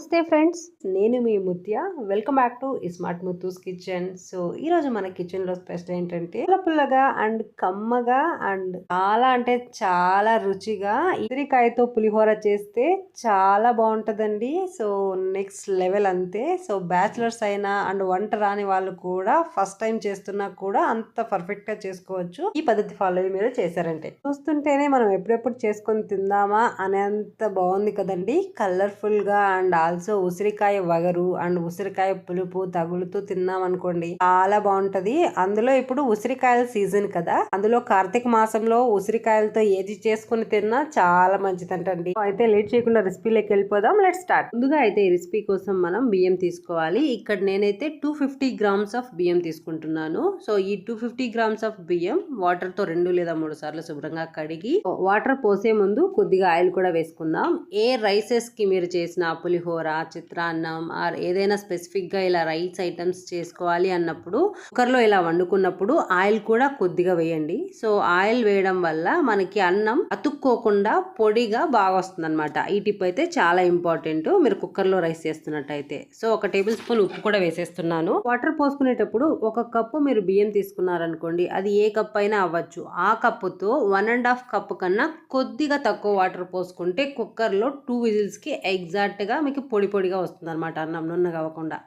నమస్తే ఫ్రెండ్స్, నేను మీ Mutya. Welcome back to smart Muthu's kitchen. So ఈ రోజు మన కిచెన్ లో స్పెషల్ ఏంటంటే పుల్లగా అండ్ కమ్మగా అండ్ చాలా అంటే చాలా రుచిగా ఉసిరికాయతో పులిహోర చేస్తే చాలా బాగుంటదండి. సో నెక్స్ట్ లెవెల్ అంతే. సో బ్యాచిలర్స్ అయినా అండ్ వంట రాని వాళ్ళు కూడా ఫస్ట్ టైం చేస్తున్నా కూడా అంత పర్ఫెక్ట్ గా చేసుకోవచ్చు ఈ పద్ధతి ఫాలో మీరు చేశారంటే. చూస్తుంటేనే మనం ఎప్పుడెప్పుడు చేసుకొని తిందామా అనేంత బాగుంది కదండి. కలర్ఫుల్ గా అండ్ ఆల్సో ఉసిరికాయ వగరు అండ్ ఉసిరికాయ పులుపు తగులుతూ తిన్నాం అనుకోండి, చాలా బాగుంటది. అందులో ఇప్పుడు ఉసిరికాయల సీజన్ కదా, అందులో కార్తీక మాసంలో ఉసిరికాయలతో ఏది చేసుకుని తిన్నా చాలా మంచిదంటండి. అయితే లేట్ చేయకుండా రెసిపీలోకి వెళ్ళిపోదాం. Let start. ముందుగా అయితే ఈ రెసిపీ కోసం మనం బియ్యం తీసుకోవాలి. ఇక్కడ నేనైతే 250 గ్రామ్స్ ఆఫ్ బియ్యం తీసుకుంటున్నాను. సో ఈ 250 గ్రామ్స్ ఆఫ్ బియ్యం వాటర్ తో 2 లేదా 3 సార్లు శుభ్రంగా కడిగి, వాటర్ పోసే ముందు కొద్దిగా ఆయిల్ కూడా వేసుకుందాం. ఏ రైసెస్ కి మీరు చేసిన పులిహోర, చిత్రాన్నం ఆర్ ఏదైనా స్పెసిఫిక్ గా ఇలా రైస్ ఐటమ్స్ చేసుకోవాలి అన్నప్పుడు కుక్కర్ లో ఇలా వండుకున్నప్పుడు ఆయిల్ కూడా కొద్దిగా వేయండి. సో ఆయిల్ వేయడం వల్ల మనకి అన్నం అతుక్కోకుండా పొడిగా బాగా వస్తుంది అనమాట. ఈ టిప్ అయితే చాలా ఇంపార్టెంట్ మీరు కుక్కర్ లో రైస్ చేస్తున్నట్టయితే. సో 1 టేబుల్ స్పూన్ ఉప్పు కూడా వేసేస్తున్నాను. వాటర్ పోసుకునేటప్పుడు 1 కప్పు మీరు బియ్యం తీసుకున్నారనుకోండి, అది ఏ కప్ అయినా అవ్వచ్చు. ఆ కప్పుతో 1.5 కప్పు కన్నా కొద్దిగా తక్కువ వాటర్ పోసుకుంటే కుక్కర్ లో 2 విజిల్స్ కి ఎగ్జాక్ట్ గా మీకు పొడి పొడిగా వస్తుంది అనమాట, అన్నం నున్నగా అవ్వకుండా.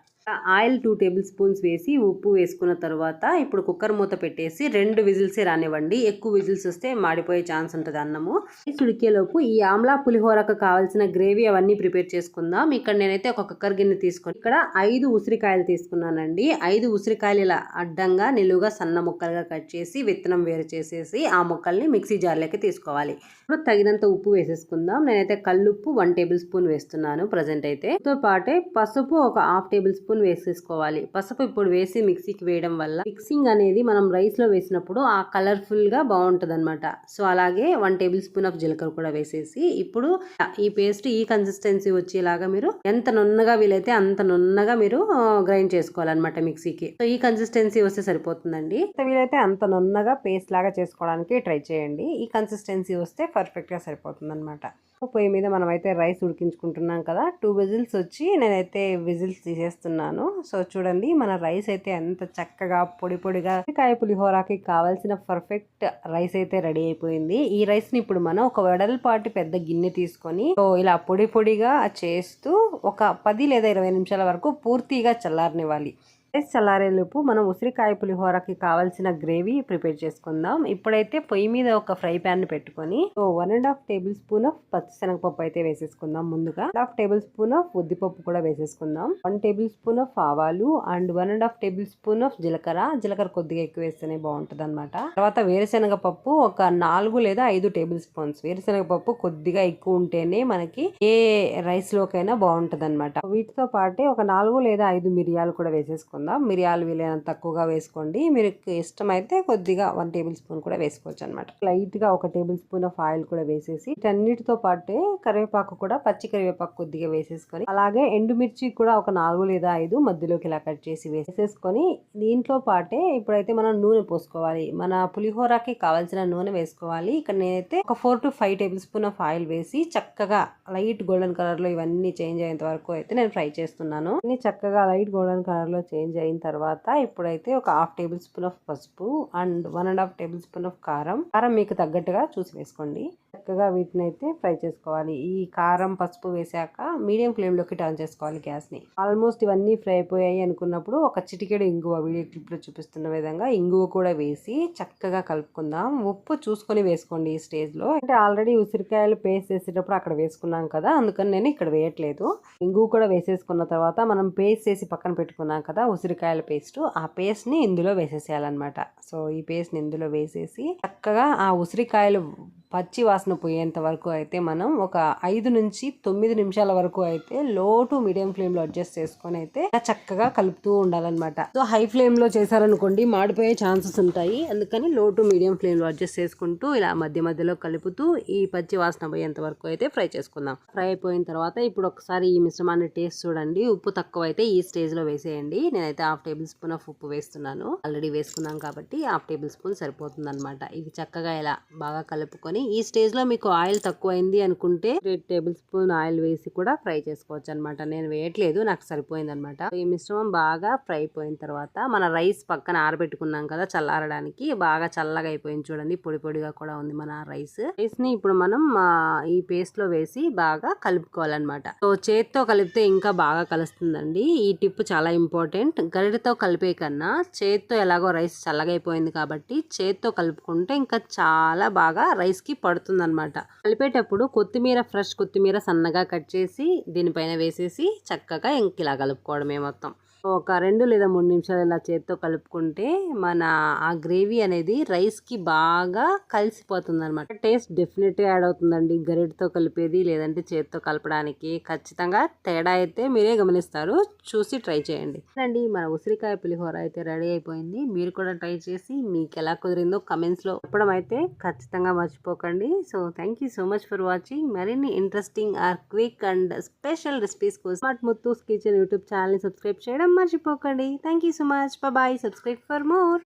ఆయిల్ 2 టేబుల్ స్పూన్స్ వేసి ఉప్పు వేసుకున్న తర్వాత ఇప్పుడు కుక్కర్ మూత పెట్టేసి 2 విజిల్స్ రానివ్వండి. ఎక్కువ విజిల్స్ వస్తే మాడిపోయే ఛాన్స్ ఉంటుంది అన్నము. ఉడికేలోపు ఈ ఆమ్లా పులిహోరకు కావాల్సిన గ్రేవీ అవన్నీ ప్రిపేర్ చేసుకుందాం. ఇక్కడ నేనైతే ఒక కుక్కర్ గిన్నె తీసుకొని ఇక్కడ 5 ఉసిరికాయలు తీసుకున్నానండి. 5 ఉసిరికాయలు ఇలా అడ్డంగా నిలువుగా సన్న ముక్కలుగా కట్ చేసి విత్తనం వేరు చేసేసి ఆ ముక్కల్ని మిక్సీ జార్లోకి తీసుకోవాలి. ఇప్పుడు తగినంత ఉప్పు వేసేసుకుందాం. నేనైతే కల్లుప్పు 1 టేబుల్ స్పూన్ వేస్తున్నాను ప్రజెంట్ అయితే. తో పాటే పసుపు ఒక 1/2 టేబుల్ స్పూన్ వేసేసుకోవాలి. పసుపు ఇప్పుడు వేసి మిక్సీకి వేయడం వల్ల మిక్సింగ్ అనేది మనం రైస్ లో వేసినప్పుడు ఆ కలర్ఫుల్ గా బాగుంటది అనమాట. సో అలాగే 1 టేబుల్ స్పూన్ ఆఫ్ జీలకర్ర కూడా వేసేసి ఇప్పుడు ఈ పేస్ట్ ఈ కన్సిస్టెన్సీ వచ్చేలాగా మీరు ఎంత నున్నగా వీలైతే అంత నున్నగా మీరు గ్రైండ్ చేసుకోవాలన్నమాట మిక్సీకి. సో ఈ కన్సిస్టెన్సీ వస్తే సరిపోతుందండి. వీలైతే అంత నున్నగా పేస్ట్ లాగా చేసుకోవడానికి ట్రై చేయండి. ఈ కన్సిస్టెన్సీ వస్తే పర్ఫెక్ట్ గా సరిపోతుంది అనమాట. పొయ్యి మీద మనం అయితే రైస్ ఉడికించుకుంటున్నాం కదా. 2 విజిల్స్ వచ్చి నేనైతే విజిల్స్ తీసేస్తున్నాను. సో చూడండి మన రైస్ అయితే ఎంత చక్కగా పొడి పొడిగా కాయ పులిహోరకి కావాల్సిన పర్ఫెక్ట్ రైస్ అయితే రెడీ అయిపోయింది. ఈ రైస్ ని ఇప్పుడు మనం ఒక వెడల్పాటి పెద్ద గిన్నె తీసుకొని సో ఇలా పొడి పొడిగా చేస్తూ ఒక 10 లేదా 20 నిమిషాల వరకు పూర్తిగా చల్లారనివ్వాలి. రైస్ చల్లారేలోపు మనం ఉసిరికాయ పులిహోరకి కావాల్సిన గ్రేవీ ప్రిపేర్ చేసుకుందాం. ఇప్పుడైతే పొయ్యి మీద ఒక ఫ్రై ప్యాన్ పెట్టుకొని 1.5 టేబుల్ స్పూన్ ఆఫ్ పచ్చిశనగపప్పు అయితే వేసేసుకుందాం. ముందుగా 1/2 టేబుల్ స్పూన్ ఆఫ్ ఉద్దిపప్పు కూడా వేసేసుకుందాం. 1 టేబుల్ స్పూన్ ఆఫ్ ఆవాలు అండ్ 1.5 టేబుల్ స్పూన్ ఆఫ్ జీలకర్ర కొద్దిగా ఎక్కువ వేస్తేనే బాగుంటది అనమాట. తర్వాత వేరుశనగ పప్పు ఒక 4 లేదా 5 టేబుల్ స్పూన్స్. వేరుశనగ పప్పు కొద్దిగా ఎక్కువ ఉంటేనే మనకి ఏ రైస్ లోకైనా బాగుంటది అనమాట. వీటితో పాటే ఒక 4 లేదా 5 మిరియాలు కూడా వేసేసుకుందాం. మిరియాలు వీలైనంత తక్కువగా వేసుకోండి. మీరు ఇష్టమైతే కొద్దిగా 1 టేబుల్ స్పూన్ కూడా వేసుకోవచ్చు అనమాట. లైట్ గా 1 టేబుల్ స్పూన్ ఆఫ్ ఆయిల్ కూడా వేసేసి వీటన్నిటితో పాటే కరివేపాకు కూడా పచ్చి కరివేపాకు కొద్దిగా వేసేసుకొని అలాగే ఎండుమిర్చి కూడా ఒక 4 లేదా 5 మధ్యలోకి ఇలా కట్ చేసి వేసేసుకొని దీంట్లో పాటే ఇప్పుడైతే మనం నూనె పోసుకోవాలి. మన పులిహోరకి కావాల్సిన నూనె వేసుకోవాలి. ఇక్కడ నేనైతే ఒక 4 to 5 table spoon of oil వేసి చక్కగా లైట్ గోల్డెన్ కలర్ లో ఇవన్నీ చేంజ్ అయ్యేంత వరకు అయితే నేను ఫ్రై చేస్తున్నాను. చక్కగా లైట్ గోల్డెన్ కలర్ లో చేంజ్ అయిన తర్వాత ఇప్పుడైతే ఒక 1/2 టేబుల్ స్పూన్ ఆఫ్ పసుపు అండ్ 1.5 టేబుల్ స్పూన్ ఆఫ్ కారం మీకు తగ్గట్టుగా చూసి వేసుకోండి. చక్కగా వీటిని అయితే ఫ్రై చేసుకోవాలి. ఈ కారం పసుపు వేసాక మీడియం ఫ్లేమ్ లోకి టర్న్ చేసుకోవాలి గ్యాస్ ని. ఆల్మోస్ట్ ఇవన్నీ ఫ్రై అయిపోయాయి అనుకున్నప్పుడు ఒక చిటికెడు ఇంగువ, వీడియో క్లిప్ లో చూపిస్తున్న విధంగా ఇంగువ కూడా వేసి చక్కగా కలుపుకుందాం. ఉప్పు చూసుకొని వేసుకోండి ఈ స్టేజ్ లో. అంటే ఆల్రెడీ ఉసిరికాయలు పేస్ట్ వేసేటప్పుడు అక్కడ వేసుకున్నాం కదా, అందుకని నేను ఇక్కడ వేయట్లేదు. ఇంగువ కూడా వేసేసుకున్న తర్వాత మనం పేస్ట్ చేసి పక్కన పెట్టుకున్నాం కదా ఉసిరికాయల పేస్ట్, ఆ పేస్ట్ ని ఇందులో వేసేసేయాలన్నమాట. సో ఈ పేస్ట్ ని ఇందులో వేసేసి చక్కగా ఆ ఉసిరికాయలు పచ్చి వాసన పోయేంత వరకు అయితే మనం ఒక 5 నుంచి 9 నిమిషాల వరకు అయితే లో టు మీడియం ఫ్లేమ్ లో అడ్జస్ట్ చేసుకొని అయితే చక్కగా కలుపుతూ ఉండాలన్నమాట. సో హై ఫ్లేమ్ లో చేశారనుకోండి మాడిపోయే ఛాన్సెస్ ఉంటాయి. అందుకని లో టు మీడియం ఫ్లేమ్ లో అడ్జస్ట్ చేసుకుంటూ ఇలా మధ్య మధ్యలో కలుపుతూ ఈ పచ్చి వాసన పోయేంత వరకు అయితే ఫ్రై చేసుకుందాం. ఫ్రై అయిపోయిన తర్వాత ఇప్పుడు ఒకసారి ఈ మిశ్రమాన్ని టేస్ట్ చూడండి. ఉప్పు తక్కువ అయితే ఈ స్టేజ్ లో వేసేయండి. నేనైతే 1/2 టేబుల్ స్పూన్ ఆఫ్ ఉప్పు వేస్తున్నాను. ఆల్రెడీ వేసుకున్నాం కాబట్టి 1/2 టేబుల్ స్పూన్ సరిపోతుంది అనమాట. ఇది చక్కగా ఇలా బాగా కలుపుకొని చేసుకోవాలి. ఈ స్టేజ్ లో మీకు ఆయిల్ తక్కువైంది అనుకుంటే 3 టేబుల్ స్పూన్ ఆయిల్ వేసి కూడా ఫ్రై చేసుకోవచ్చు అనమాట. నేను వేయట్లేదు, నాకు సరిపోయింది అనమాట. ఈ మిశ్రమం బాగా ఫ్రై అయిపోయిన తర్వాత మన రైస్ పక్కన ఆరబెట్టుకున్నాం కదా చల్లారడానికి, బాగా చల్లగా అయిపోయింది చూడండి, పొడి పొడిగా కూడా ఉంది మన రైస్ ని ఇప్పుడు మనం ఈ పేస్ట్ లో వేసి బాగా కలుపుకోవాలన్నమాట. సో చేత్తో కలిపితే ఇంకా బాగా కలుస్తుందండి. ఈ టిప్ చాలా ఇంపార్టెంట్. గరిటెతో కలిపే కన్నా చేత్తో ఎలాగో రైస్ చల్లగా అయిపోయింది కాబట్టి చేత్తో కలుపుకుంటే ఇంకా చాలా బాగా రైస్ కి పడుతుంది అనమాట. కలిపేటప్పుడు ఫ్రెష్ కొత్తిమీర సన్నగా కట్ చేసి దీనిపైన వేసేసి చక్కగా ఇంక ఇలా కలుపుకోవడమే మొత్తం. ఒక 2 లేదా 3 నిమిషాలు ఇలా చేత్తో కలుపుకుంటే మన ఆ గ్రేవీ అనేది రైస్ కి బాగా కలిసిపోతుంది అనమాట. టేస్ట్ డెఫినెట్ గా యాడ్ అవుతుందండి గరిటెతో కలిపేది లేదంటే చేత్తో కలపడానికి. ఖచ్చితంగా తేడా అయితే మీరే గమనిస్తారు, చూసి ట్రై చేయండి. అండి మన ఉసిరికాయ పులిహోర అయితే రెడీ అయిపోయింది. మీరు కూడా ట్రై చేసి మీకు ఎలా కుదిరిందో కమెంట్స్ లో చెప్పడం అయితే ఖచ్చితంగా మర్చిపోకండి. So thank you so much for watching. మరిన్ని interesting or quick and special recipes కోసం smart Muthu's kitchen YouTube channel ని సబ్స్క్రైబ్ చేయడం మర్చిపోకండి. Thank you so much. Bye. Subscribe for more.